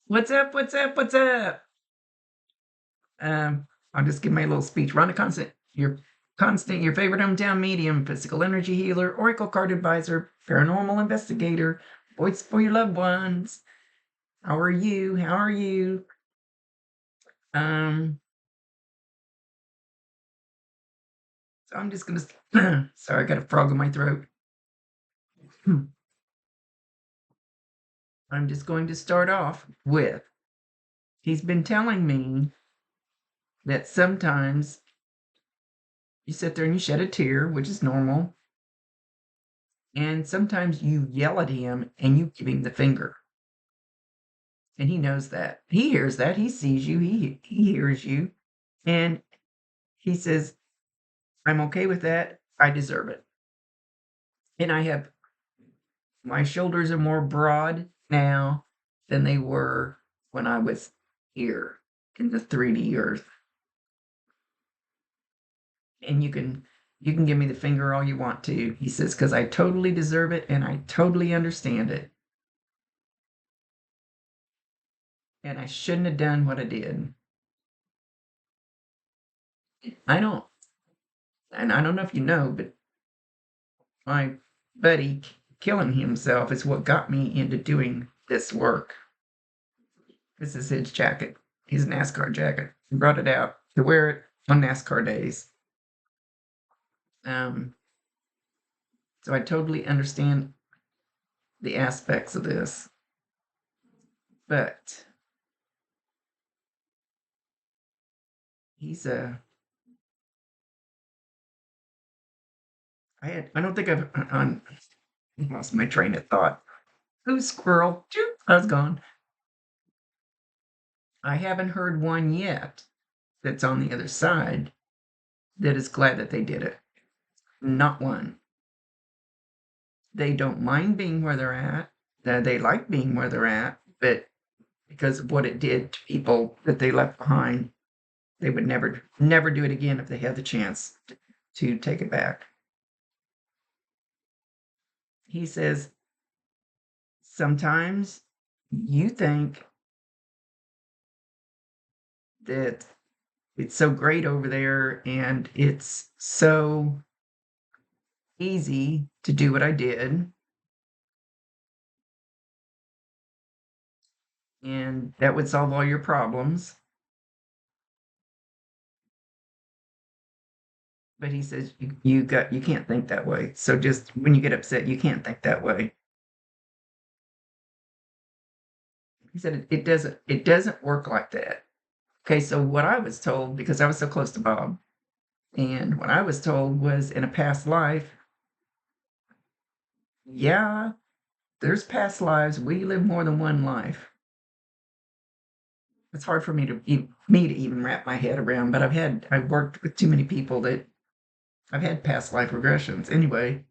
What's up? What's up? What's up? I'll just give my little speech. Rhonda Constant, your favorite hometown medium, physical energy healer, oracle card advisor, paranormal investigator, voice for your loved ones. How are you? How are you? Um, so I'm just gonna. Sorry, I got a frog in my throat. I'm just going to start off with. He's been telling me that sometimes you sit there and you shed a tear, which is normal. And sometimes you yell at him and you give him the finger. And he knows that. He hears that. He sees you. He hears you. And he says, I'm okay with that. I deserve it. And I have my shoulders are more broad now than they were when I was here in the 3D earth. And you can give me the finger all you want to. He says, because I totally deserve it and I totally understand it. And I shouldn't have done what I did. I don't, and I don't know if you know, but my buddy killing himself is what got me into doing this work. This is his jacket, his NASCAR jacket. He brought it out to wear it on NASCAR days. Um, so I totally understand the aspects of this, but he's a. I don't think I've lost my train of thought. Ooh, squirrel! I was gone. I haven't heard one yet that's on the other side that is glad that they did it. Not one. They don't mind being where they're at. They like being where they're at, but because of what it did to people that they left behind, they would never do it again if they had the chance to take it back. He says, sometimes you think that it's so great over there and it's so easy to do what I did. And that would solve all your problems. But he says you can't think that way. So just when you get upset, you can't think that way. He said it doesn't work like that. Okay, so what I was told, because I was so close to Bob, and what I was told was in a past life, yeah, there's past lives. We live more than one life. It's hard for me to even wrap my head around, but I've worked with too many people that I've had past life regressions anyway,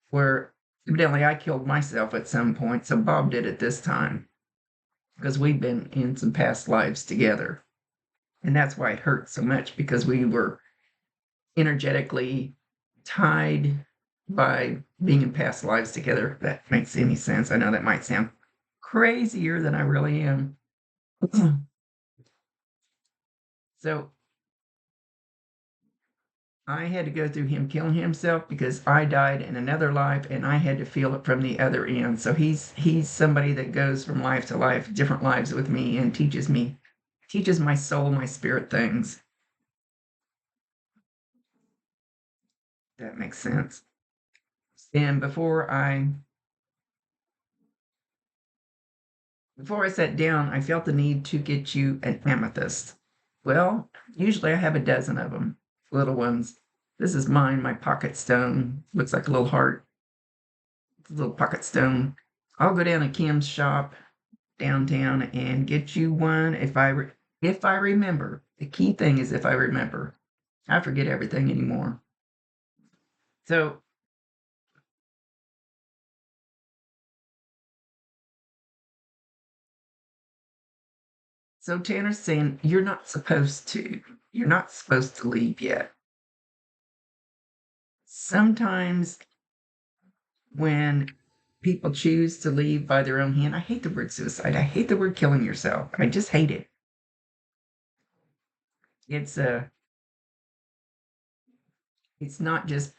where evidently I killed myself at some point, so Bob did it this time because we've been in some past lives together. And that's why it hurt so much because we were energetically tied by being in past lives together. If that makes any sense. I know that might sound crazier than I really am. So I had to go through him killing himself because I died in another life and I had to feel it from the other end. So he's somebody that goes from life to life, different lives with me and teaches my soul, my spirit things. That makes sense. And before I sat down, I felt the need to get you an amethyst. Well, usually I have a dozen of them, little ones. This is mine, my pocket stone. Looks like a little heart. It's a little pocket stone. I'll go down to Kim's shop downtown and get you one if I remember. The key thing is if I remember. I forget everything anymore. So Tanner's saying you're not supposed to leave yet. Sometimes when people choose to leave by their own hand. I hate the word suicide. I hate the word killing yourself. I just hate it. It's it's not just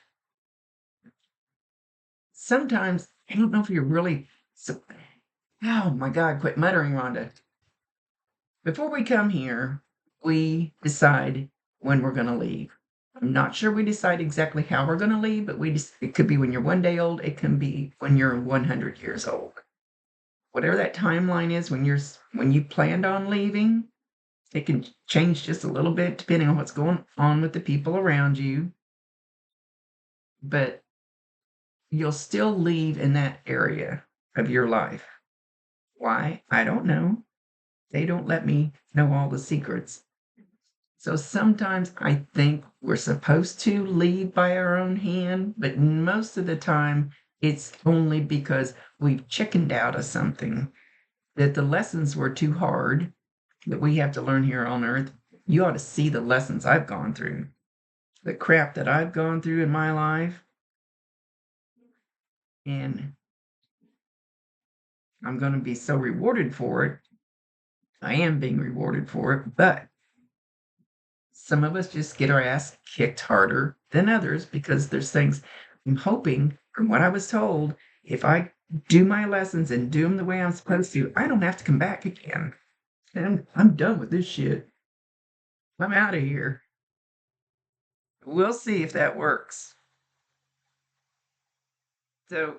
sometimes I don't know if you're really so oh my God, quit muttering, Rhonda. Before we come here, we decide when we're gonna leave. I'm not sure we decide exactly how we're gonna leave, but it could be when you're 1 day old, it can be when you're 100 years old. Whatever that timeline is when you planned on leaving, it can change just a little bit depending on what's going on with the people around you, but you'll still leave in that area of your life. Why? I don't know. They don't let me know all the secrets. So sometimes I think we're supposed to lead by our own hand, but most of the time it's only because we've chickened out of something, that the lessons were too hard that we have to learn here on earth. You ought to see the lessons I've gone through, the crap that I've gone through in my life, and I'm going to be so rewarded for it. I am being rewarded for it, but some of us just get our ass kicked harder than others because there's things I'm hoping, from what I was told, if I do my lessons and do them the way I'm supposed to, I don't have to come back again. And I'm done with this shit. I'm out of here. We'll see if that works. So,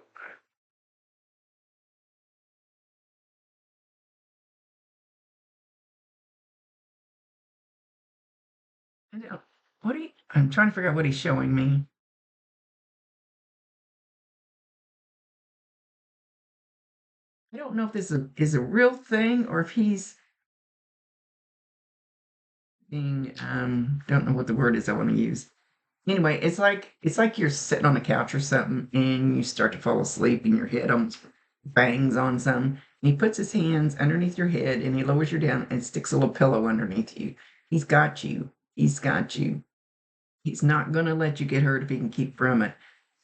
I don't, I'm trying to figure out what he's showing me. I don't know if this is a real thing or if he's being, don't know what the word is I want to use. Anyway, it's like you're sitting on a couch or something and you start to fall asleep and your head almost bangs on something. And he puts his hands underneath your head and he lowers you down and sticks a little pillow underneath you. He's got you. He's got you. He's not going to let you get hurt if he can keep from it,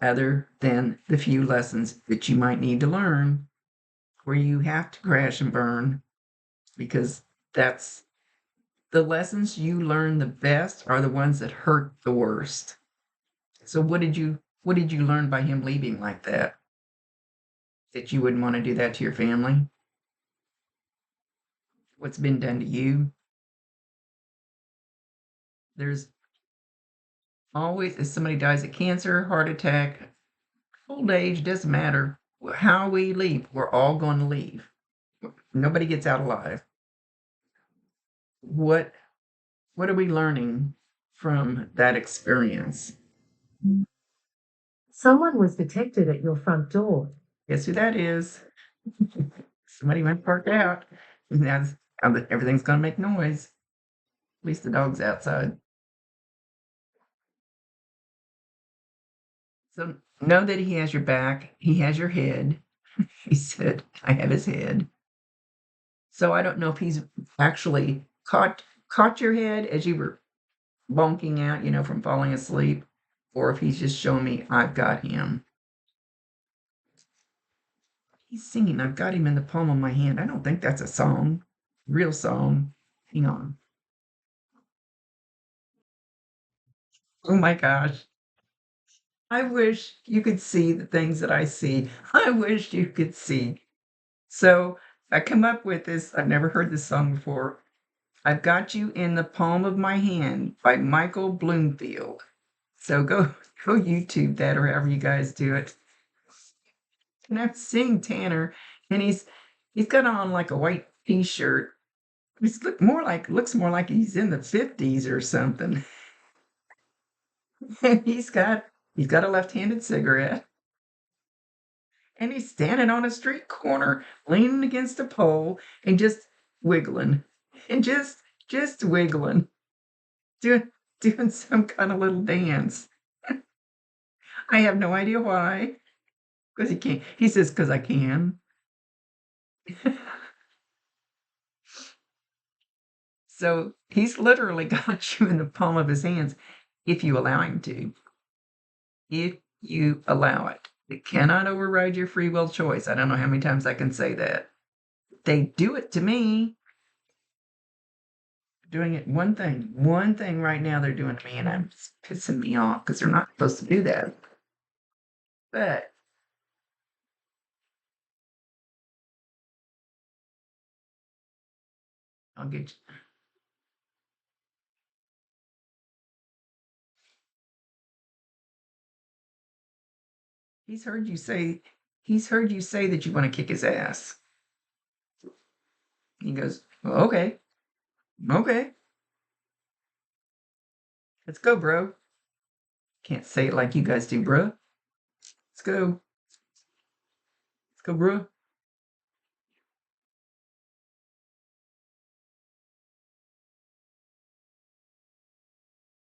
other than the few lessons that you might need to learn where you have to crash and burn, because that's the lessons you learn the best are the ones that hurt the worst. So what did you learn by him leaving like that? That you wouldn't want to do that to your family? What's been done to you? There's always, if somebody dies of cancer, heart attack, old age, doesn't matter how we leave, we're all going to leave. Nobody gets out alive. What what are we learning from that experience? Someone was detected at your front door. Guess who that is? Somebody went parked out. And that's everything's gonna make noise. At least the dog's outside. So know that he has your back. He has your head. He said, I have his head. So I don't know if he's actually caught your head as you were bonking out, from falling asleep, or if he's just showing me I've got him. He's singing, I've got him in the palm of my hand. I don't think that's a song, real song. Hang on. Oh my gosh. I wish you could see the things that I see. I wish you could see. So I come up with this. I've never heard this song before. I've Got You in the Palm of My Hand by Michael Bloomfield. So go YouTube that or however you guys do it. And I'm seeing Tanner, and he's got on like a white t-shirt. Looks more like he's in the 50s or something. And he's got a left-handed cigarette, and he's standing on a street corner, leaning against a pole and just wiggling. And just wiggling. Doing some kind of little dance. I have no idea why. Because he can't. He says, because I can. So he's literally got you in the palm of his hands if you allow him to. If you allow it. It cannot override your free will choice. I don't know how many times I can say that. They do it to me. Doing it one thing right now they're doing to me, and it's pissing me off because they're not supposed to do that. But I'll get you. He's heard you say that you want to kick his ass. He goes, well, okay, okay, let's go, bro. Can't say it like you guys do, bro. Let's go. Let's go, bro.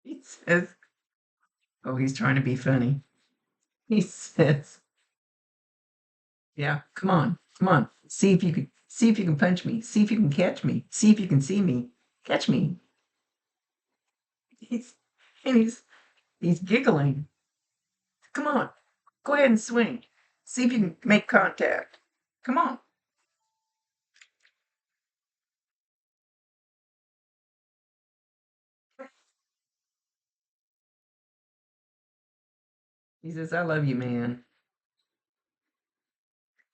He says, oh, he's trying to be funny. He says, yeah, come on, come on. See if you can punch me. See if you can catch me. See if you can see me. Catch me. He's and he's giggling. Come on, go ahead and swing. See if you can make contact. Come on. He says, I love you, man.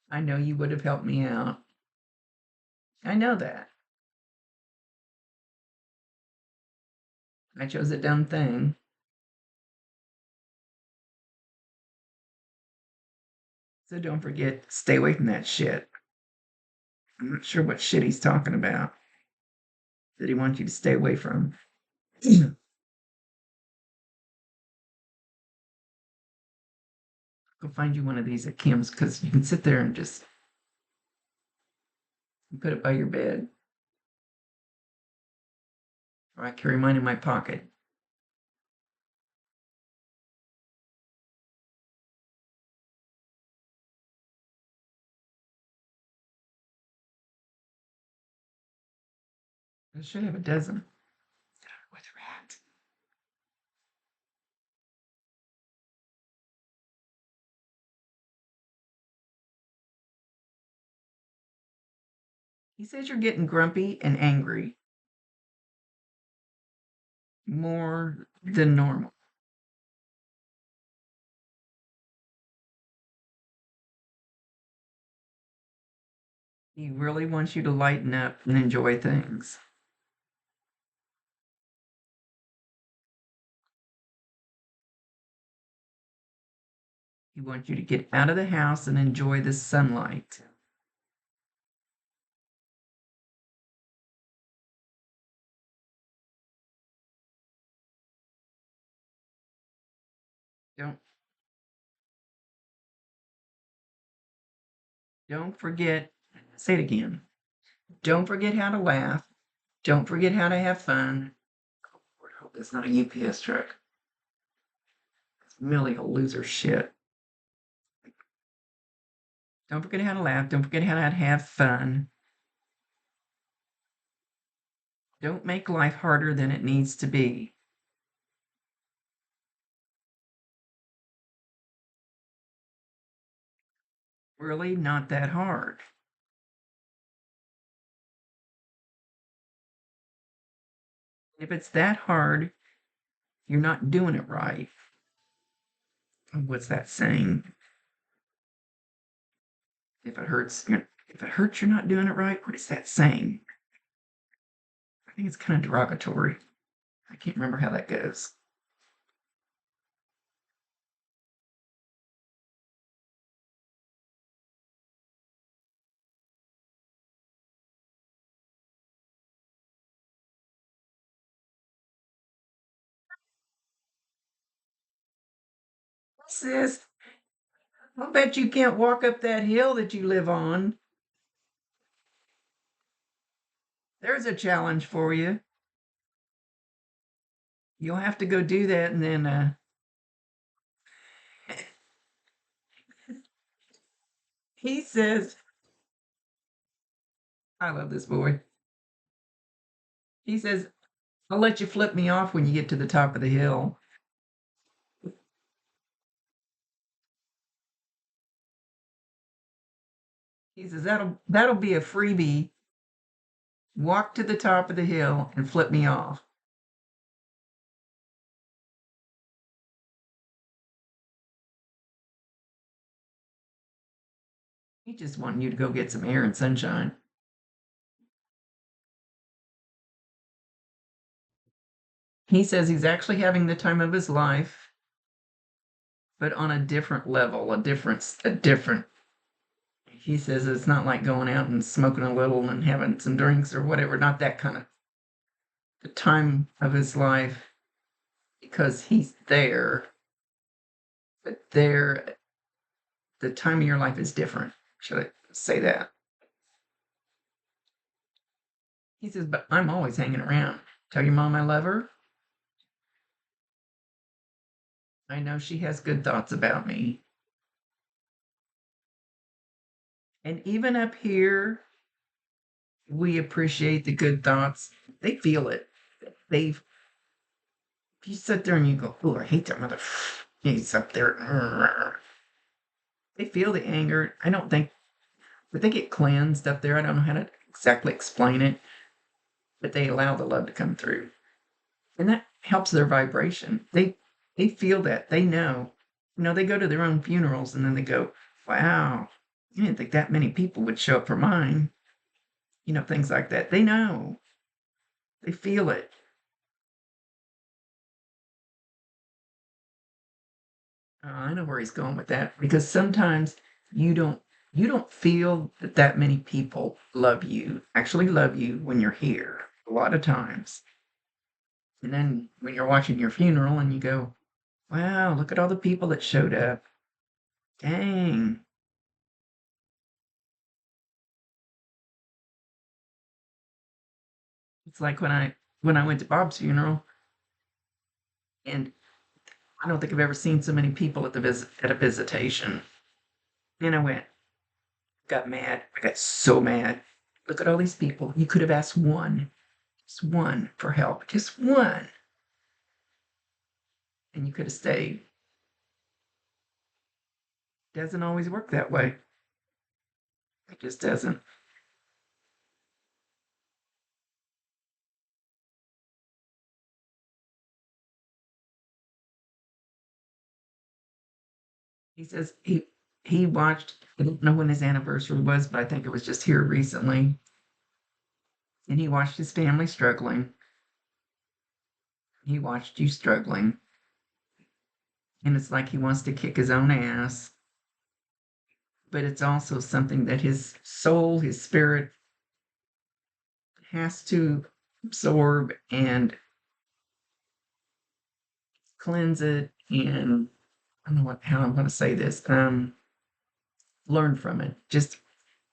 I know you would have helped me out. I know that. I chose a dumb thing. So don't forget, stay away from that shit. I'm not sure what shit he's talking about that he wants you to stay away from. Go find you one of these at Kim's because you can sit there and just put it by your bed. Or I carry mine in my pocket. I should have a dozen. Where they're at. He says you're getting grumpy and angry more than normal. He really wants you to lighten up and enjoy things. He wants you to get out of the house and enjoy the sunlight. Don't don't forget, say it again. Don't forget how to laugh. Don't forget how to have fun. Oh, Lord, I hope it's not a UPS truck. Millie will lose her shit. Don't forget how to laugh. Don't forget how to have fun. Don't make life harder than it needs to be. Really not that hard. If it's that hard, you're not doing it right. What's that saying? If it hurts, you're not doing it right. What is that saying? I think it's kind of derogatory. I can't remember how that goes. Sis, I'll bet you can't walk up that hill that you live on. There's a challenge for you. You'll have to go do that, and then he says, I love this boy. He says, I'll let you flip me off when you get to the top of the hill. He says, that'll be a freebie. Walk to the top of the hill and flip me off. He just wanted you to go get some air and sunshine. He says he's actually having the time of his life, but on a different level, a different. He says it's not like going out and smoking a little and having some drinks or whatever, not that kind of the time of his life because he's there, but there, the time of your life is different. Should I say that? He says, but I'm always hanging around. Tell your mom I love her. I know she has good thoughts about me. And even up here, we appreciate the good thoughts. They feel it. If you sit there and you go, oh, I hate that mother. He's up there. They feel the anger. I don't think, but they get cleansed up there. I don't know how to exactly explain it, but they allow the love to come through. And that helps their vibration. They feel that. They know. They go to their own funerals and then they go, wow, I didn't think that many people would show up for mine. Things like that. They know. They feel it. I know where he's going with that because sometimes you don't feel that many people actually love you when you're here. A lot of times. And then when you're watching your funeral and you go, wow, look at all the people that showed up. Dang. It's like when I went to Bob's funeral, and I don't think I've ever seen so many people at a visitation. And I got mad. I got so mad. Look at all these people. You could have asked one, just one for help, just one, and you could have stayed. Doesn't always work that way. It just doesn't. He says he watched. I don't know when his anniversary was, but I think it was just here recently. And he watched his family struggling. He watched you struggling. And it's like he wants to kick his own ass. But it's also something that his soul, his spirit has to absorb and cleanse it. And I don't know how I'm going to say this. Learn from it. Just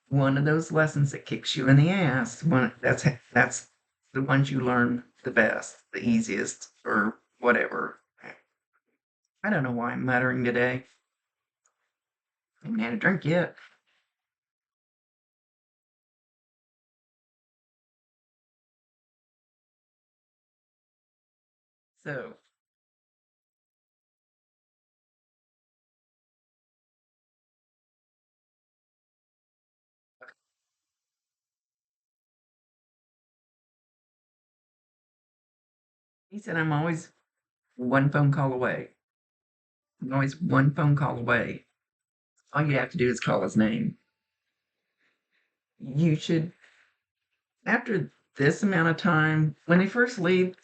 one of those lessons that kicks you in the ass. That's the ones you learn the best, the easiest, or whatever. I don't know why I'm muttering today. I haven't had a drink yet. So he said, I'm always one phone call away. I'm always one phone call away. All you have to do is call his name. You should, after this amount of time, when they first leave,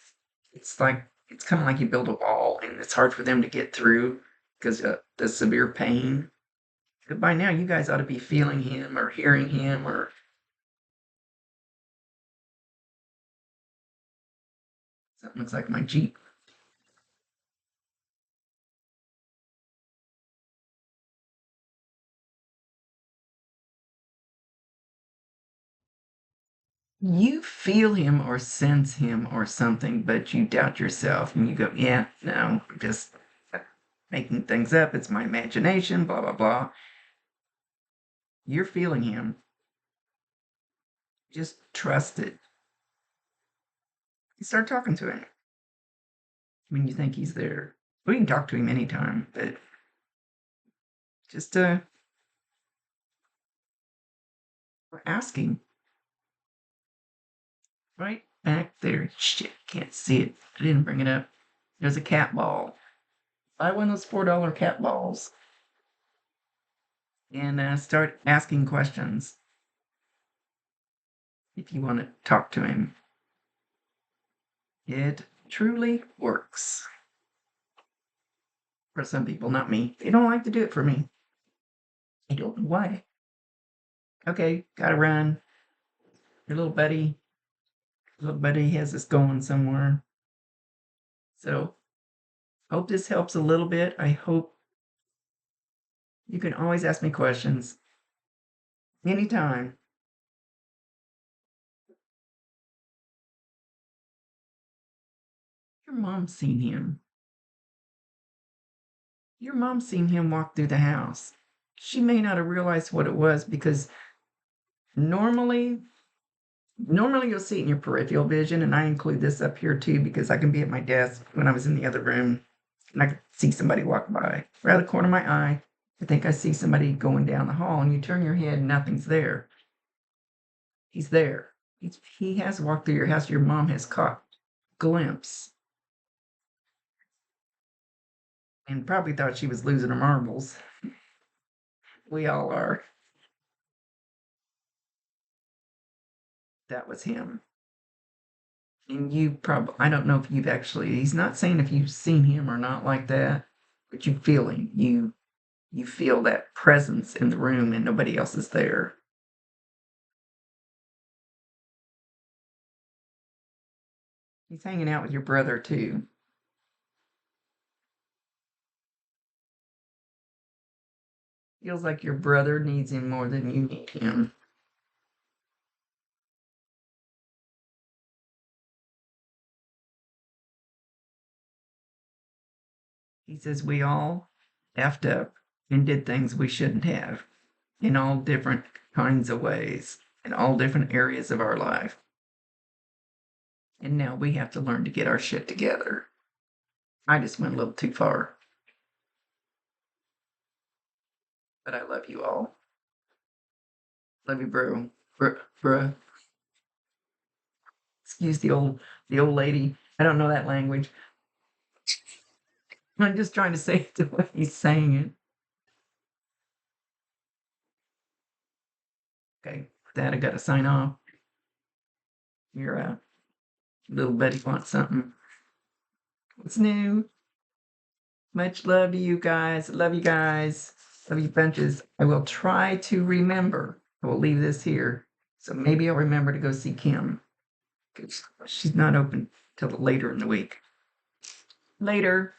it's kind of like you build a wall and it's hard for them to get through because of the severe pain. But by now, you guys ought to be feeling him or hearing him or something looks like my Jeep. You feel him or sense him or something, but you doubt yourself and you go, yeah, no, I'm just making things up. It's my imagination, blah, blah, blah. You're feeling him. Just trust it. You start talking to him when you think he's there. We can talk to him anytime, but just We're asking. Right back there. Shit, can't see it. I didn't bring it up. There's a cat ball. Buy one of those $4 cat balls and start asking questions if you want to talk to him. It truly works. For some people, not me. They don't like to do it for me. I don't know why. Okay, gotta run. Your little buddy has us going somewhere. So, hope this helps a little bit. I hope you can always ask me questions anytime. Your mom's seen him. Your mom's seen him walk through the house. She may not have realized what it was because normally you'll see it in your peripheral vision, and I include this up here too because I can be at my desk when I was in the other room and I could see somebody walk by. Right out of the corner of my eye, I think I see somebody going down the hall, and you turn your head and nothing's there. He's there. He has walked through your house. Your mom has caught a glimpse and probably thought she was losing her marbles. We all are. That was him. And you probably, I don't know if you've actually, he's not saying if you've seen him or not like that, but you feel him. You feel that presence in the room and nobody else is there. He's hanging out with your brother too. Feels like your brother needs him more than you need him. He says we all effed up and did things we shouldn't have in all different kinds of ways, in all different areas of our life. And now we have to learn to get our shit together. I just went a little too far. But I love you all. Love you, bro. Bruh. Excuse the old lady. I don't know that language. I'm just trying to say it the way he's saying it. Okay, with that I gotta sign off. Your little Betty wants something. What's new? Much love to you guys. Love you guys. Love you bunches. I will try to remember. I will leave this here. So maybe I'll remember to go see Kim. Because she's not open till later in the week. Later.